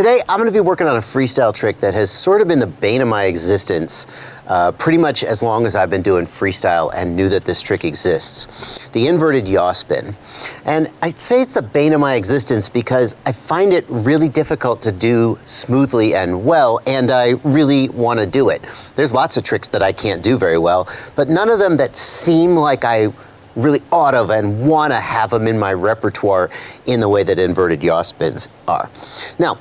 Today, I'm going to be working on a freestyle trick that has sort of been the bane of my existence pretty much as long as I've been doing freestyle and knew that this trick exists. The inverted yaw spin. And I'd say it's the bane of my existence because I find it really difficult to do smoothly and well, and I really want to do it. There's lots of tricks that I can't do very well, but none of them that seem like I really ought to and want to have them in my repertoire in the way that inverted yaw spins are. Now,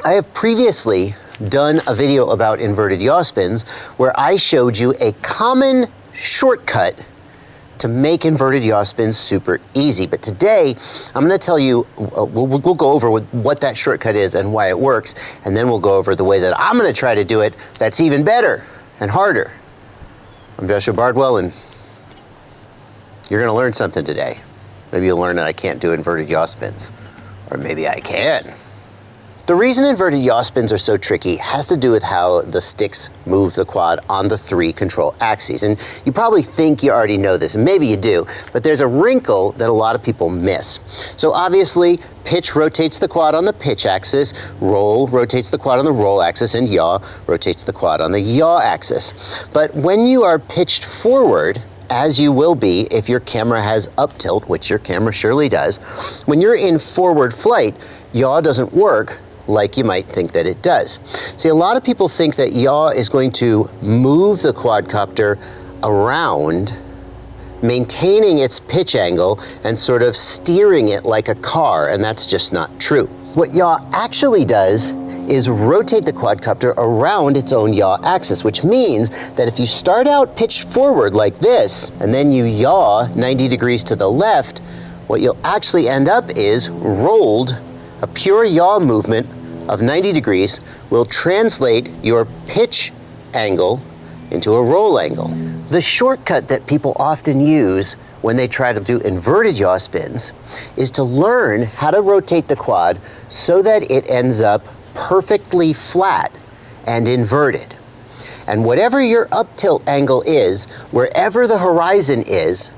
I have previously done a video about inverted yaw spins where I showed you a common shortcut to make inverted yaw spins super easy. But today, I'm going to tell you, we'll go over what that shortcut is and why it works, and then we'll go over the way that I'm going to try to do it that's even better and harder. I'm Joshua Bardwell, and you're going to learn something today. Maybe you'll learn that I can't do inverted yaw spins, or maybe I can. The reason inverted yaw spins are so tricky has to do with how the sticks move the quad on the 3 control axes. And you probably think you already know this, and maybe you do, but there's a wrinkle that a lot of people miss. So obviously, pitch rotates the quad on the pitch axis, roll rotates the quad on the roll axis, and yaw rotates the quad on the yaw axis. But when you are pitched forward, as you will be if your camera has up tilt, which your camera surely does, when you're in forward flight, yaw doesn't work like you might think that it does. See, a lot of people think that yaw is going to move the quadcopter around, maintaining its pitch angle and sort of steering it like a car, and that's just not true. What yaw actually does is rotate the quadcopter around its own yaw axis, which means that if you start out pitched forward like this, and then you yaw 90 degrees to the left, what you'll actually end up is rolled. A pure yaw movement of 90 degrees will translate your pitch angle into a roll angle. The shortcut that people often use when they try to do inverted yaw spins is to learn how to rotate the quad so that it ends up perfectly flat and inverted. And whatever your up tilt angle is, wherever the horizon is,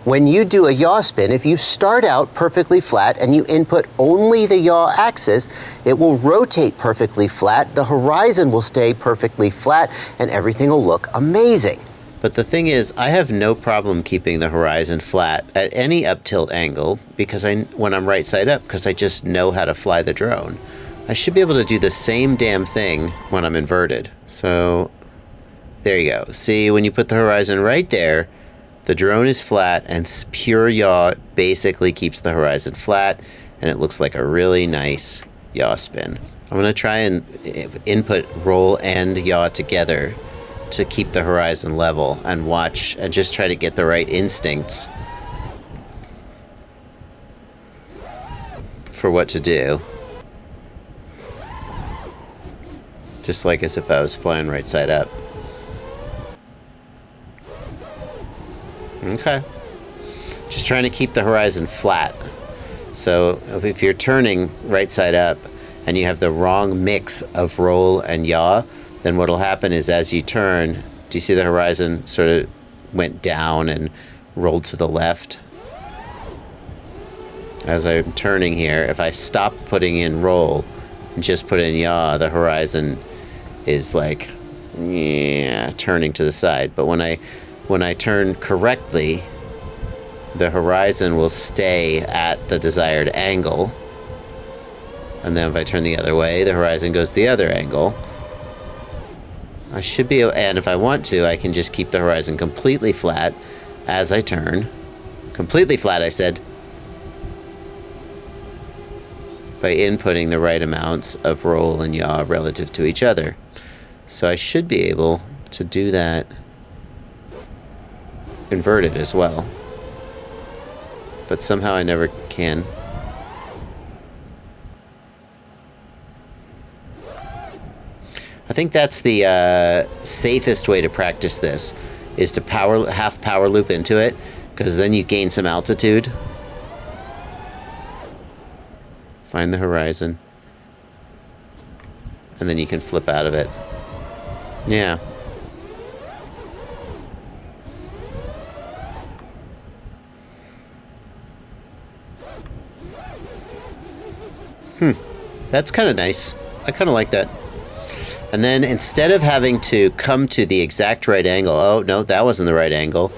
when you do a yaw spin, if you start out perfectly flat and you input only the yaw axis, it will rotate perfectly flat, the horizon will stay perfectly flat, and everything will look amazing. But the thing is, I have no problem keeping the horizon flat at any up tilt angle because when I'm right side up, because I just know how to fly the drone. I should be able to do the same damn thing when I'm inverted. So there you go. See, when you put the horizon right there, the drone is flat, and pure yaw basically keeps the horizon flat, and it looks like a really nice yaw spin. I'm going to try and input roll and yaw together to keep the horizon level and watch and just try to get the right instincts for what to do. Just like as if I was flying right side up. Okay. Just trying to keep the horizon flat. So if you're turning right side up and you have the wrong mix of roll and yaw, then what'll happen is as you turn, do you see the horizon sort of went down and rolled to the left? As I'm turning here, if I stop putting in roll and just put in yaw, the horizon is like, yeah, turning to the side. But when I turn correctly, the horizon will stay at the desired angle. And then if I turn the other way, the horizon goes the other angle. I should be able, and if I want to, I can just keep the horizon completely flat as I turn. Completely flat, I said. By inputting the right amounts of roll and yaw relative to each other. So I should be able to do that inverted as well, but somehow I never can. I think that's the safest way to practice this, is to half power loop into it, because then you gain some altitude. Find the horizon, and then you can flip out of it. Yeah. That's kind of nice. I kind of like that. And then instead of having to come to the exact right angle, oh no, that wasn't the right angle,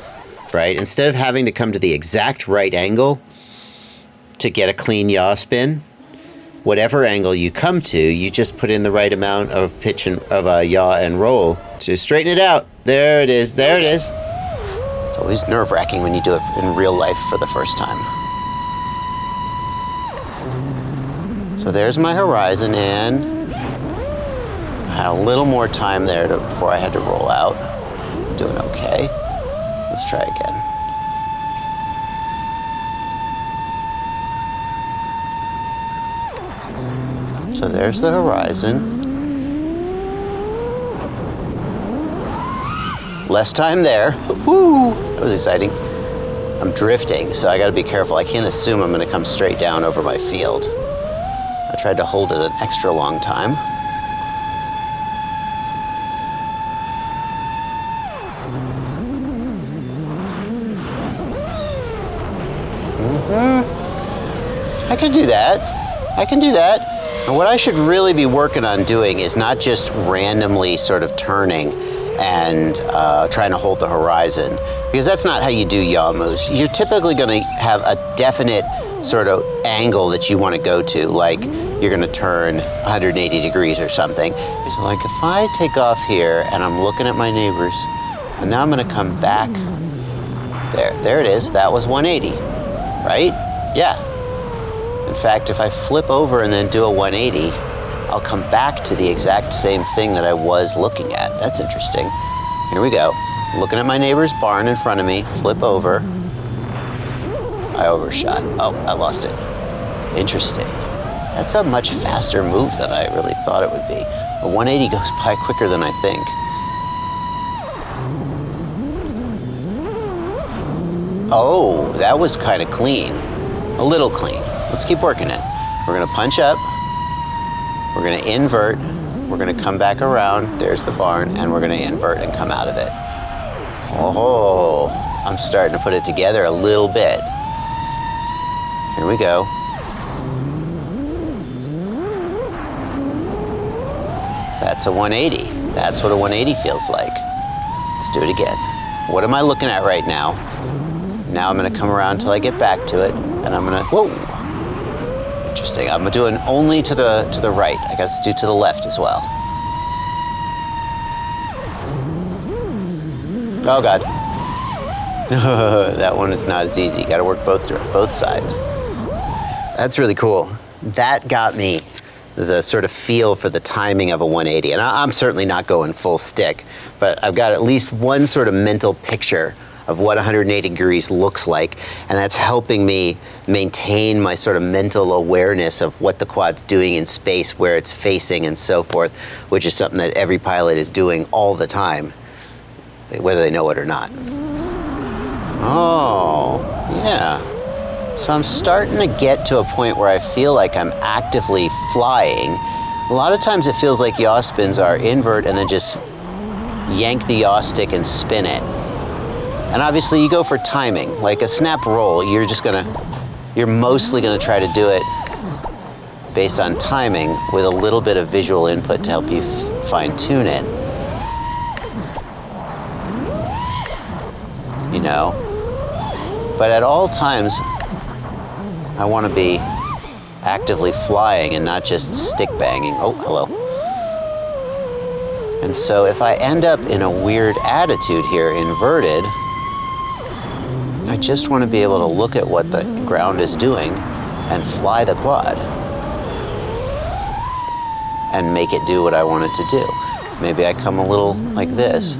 right? Instead of having to come to the exact right angle to get a clean yaw spin, whatever angle you come to, you just put in the right amount of pitch and of a yaw and roll to straighten it out. There it is. There it is. It's always nerve-wracking when you do it in real life for the first time. So there's my horizon, and I had a little more time there before I had to roll out. Doing okay. Let's try again. So there's the horizon. Less time there. Woo! That was exciting. I'm drifting, so I gotta be careful. I can't assume I'm gonna come straight down over my field. I tried to hold it an extra long time. I can do that. I can do that. And what I should really be working on doing is not just randomly sort of turning and trying to hold the horizon, because that's not how you do yaw moves. You're typically going to have a definite sort of angle that you want to go to, like you're going to turn 180 degrees or something. So like if I take off here and I'm looking at my neighbors, and now I'm going to come back there it is. That was 180, right? Yeah. In fact, if I flip over and then do a 180, I'll come back to the exact same thing that I was looking at. That's interesting. Here we go. Looking at my neighbor's barn in front of me, flip over. I overshot. Oh, I lost it. Interesting. That's a much faster move than I really thought it would be. A 180 goes by quicker than I think. Oh, that was kind of clean. A little clean. Let's keep working it. We're gonna punch up, we're gonna invert, we're gonna come back around, there's the barn, and we're gonna invert and come out of it. Oh, I'm starting to put it together a little bit. Here we go. That's a 180. That's what a 180 feels like. Let's do it again. What am I looking at right now? Now I'm gonna come around until I get back to it, and I'm gonna, whoa. Interesting. I'm doing only to the right. I got to do to the left as well. Oh God. That one is not as easy. You got to work both sides. That's really cool. That got me the sort of feel for the timing of a 180. And I'm certainly not going full stick, but I've got at least one sort of mental picture of what 180 degrees looks like, and that's helping me maintain my sort of mental awareness of what the quad's doing in space, where it's facing and so forth, which is something that every pilot is doing all the time, whether they know it or not. Oh, yeah. So I'm starting to get to a point where I feel like I'm actively flying. A lot of times it feels like yaw spins are invert and then just yank the yaw stick and spin it. And obviously you go for timing, like a snap roll, you're mostly gonna try to do it based on timing with a little bit of visual input to help you fine tune it. You know? But at all times, I wanna be actively flying and not just stick banging. Oh, hello. And so if I end up in a weird attitude here, inverted, I just want to be able to look at what the ground is doing and fly the quad and make it do what I want it to do. Maybe I come a little like this,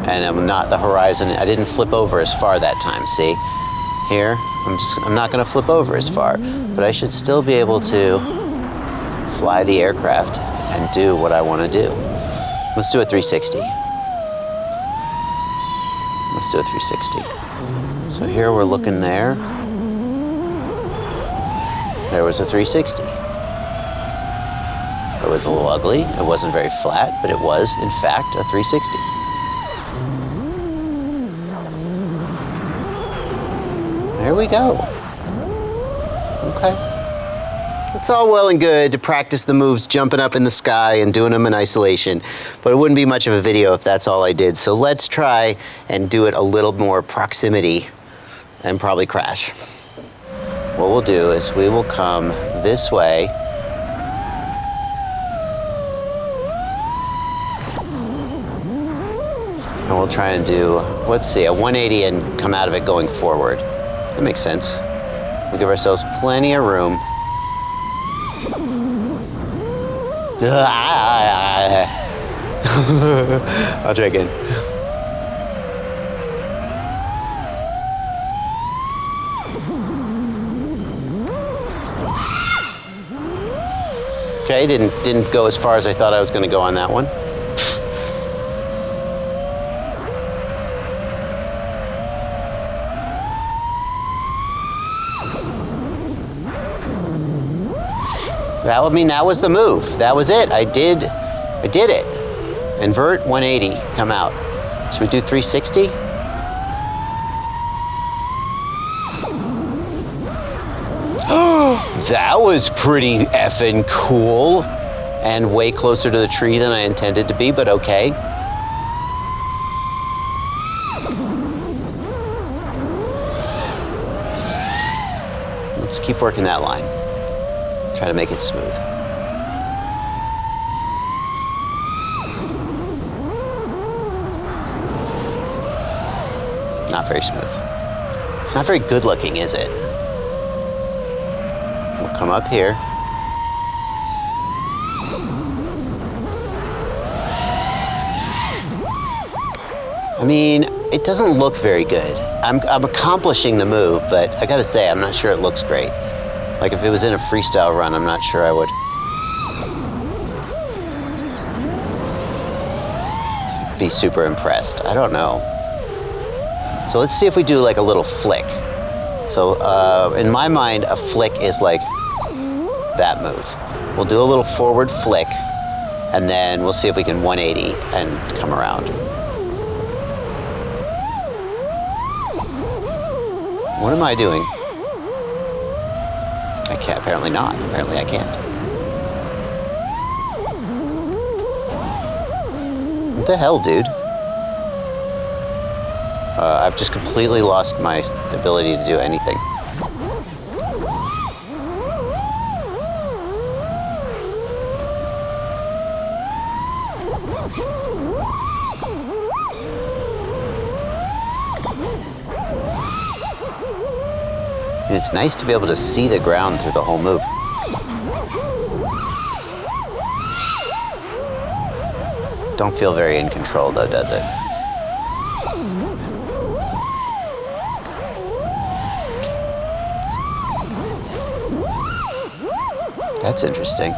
and I'm not the horizon. I didn't flip over as far that time, see? Here, I'm not going to flip over as far, but I should still be able to fly the aircraft and do what I want to do. Let's do a 360. Let's do a 360. So here we're looking there. There was a 360. It was a little ugly. It wasn't very flat, but it was, in fact, a 360. There we go. Okay. It's all well and good to practice the moves jumping up in the sky and doing them in isolation, but it wouldn't be much of a video if that's all I did. So let's try and do it a little more proximity and probably crash. What we'll do is we will come this way. And we'll try and do, let's see, a 180 and come out of it going forward. That makes sense. We'll give ourselves plenty of room. I'll try again. Okay, didn't go as far as I thought I was going to go on that one. That was the move. That was it. I did it. Invert, 180, come out. Should we do 360? That was pretty effing cool and way closer to the tree than I intended to be, but okay. Let's keep working that line. Try to make it smooth. Not very smooth. It's not very good looking, is it? We'll come up here. I mean, it doesn't look very good. I'm accomplishing the move, but I gotta say, I'm not sure it looks great. Like if it was in a freestyle run, I'm not sure I would be super impressed. I don't know. So let's see if we do like a little flick. So in my mind, a flick is like that move. We'll do a little forward flick, and then we'll see if we can 180 and come around. What am I doing? I can't, apparently not. Apparently I can't. What the hell, dude? I've just completely lost my ability to do anything. And it's nice to be able to see the ground through the whole move. Don't feel very in control though, does it? That's interesting.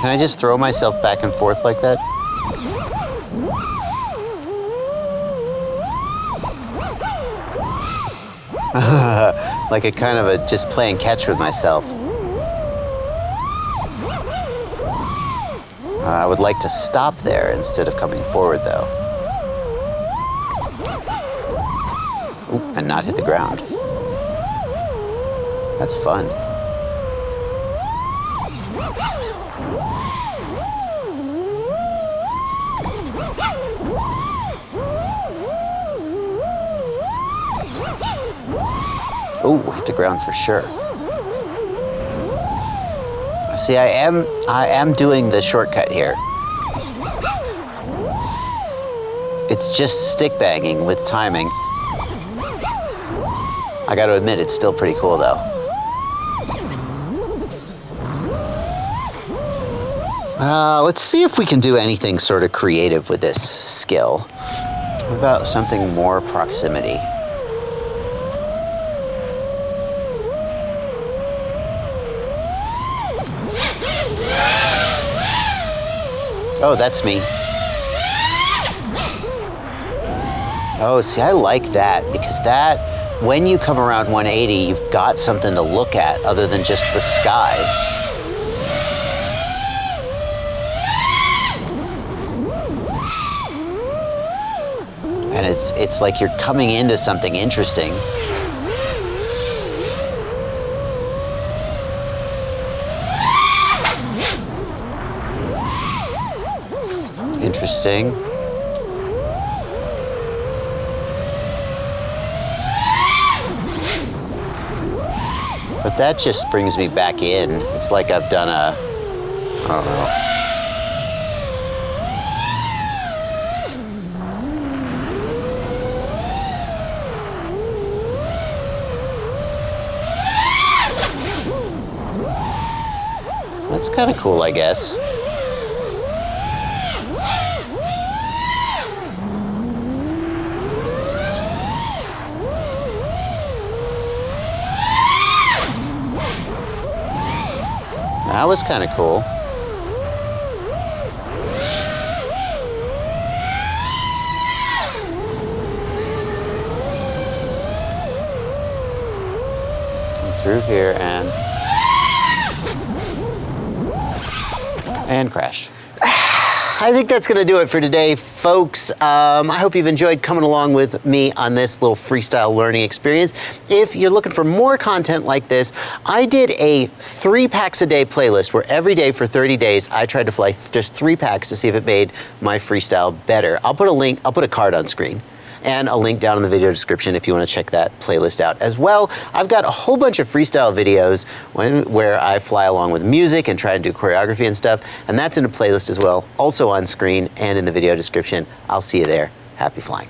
Can I just throw myself back and forth like that? Like a kind of a just playing catch with myself. I would like to stop there instead of coming forward though. Ooh, and not hit the ground. That's fun. Oh, hit the ground for sure. See, I am doing the shortcut here. It's just stick banging with timing. I got to admit, it's still pretty cool though. Let's see if we can do anything sort of creative with this skill. What about something more proximity? Oh, that's me. Oh, see, I like that because that, when you come around 180, you've got something to look at other than just the sky. And And it's like you're coming into something interesting. Interesting. But that just brings me back in. It's like I've done a, I don't know. That's kind of cool, I guess. That was kind of cool. Come through here and crash. I think that's going to do it for today, folks. I hope you've enjoyed coming along with me on this little freestyle learning experience. If you're looking for more content like this, I did a 3 packs a day playlist where every day for 30 days, I tried to fly just 3 packs to see if it made my freestyle better. I'll put a link, I'll put a card on screen and a link down in the video description if you want to check that playlist out as well. I've got a whole bunch of freestyle videos where I fly along with music and try and do choreography and stuff, and that's in a playlist as well, also on screen and in the video description. I'll see you there. Happy flying.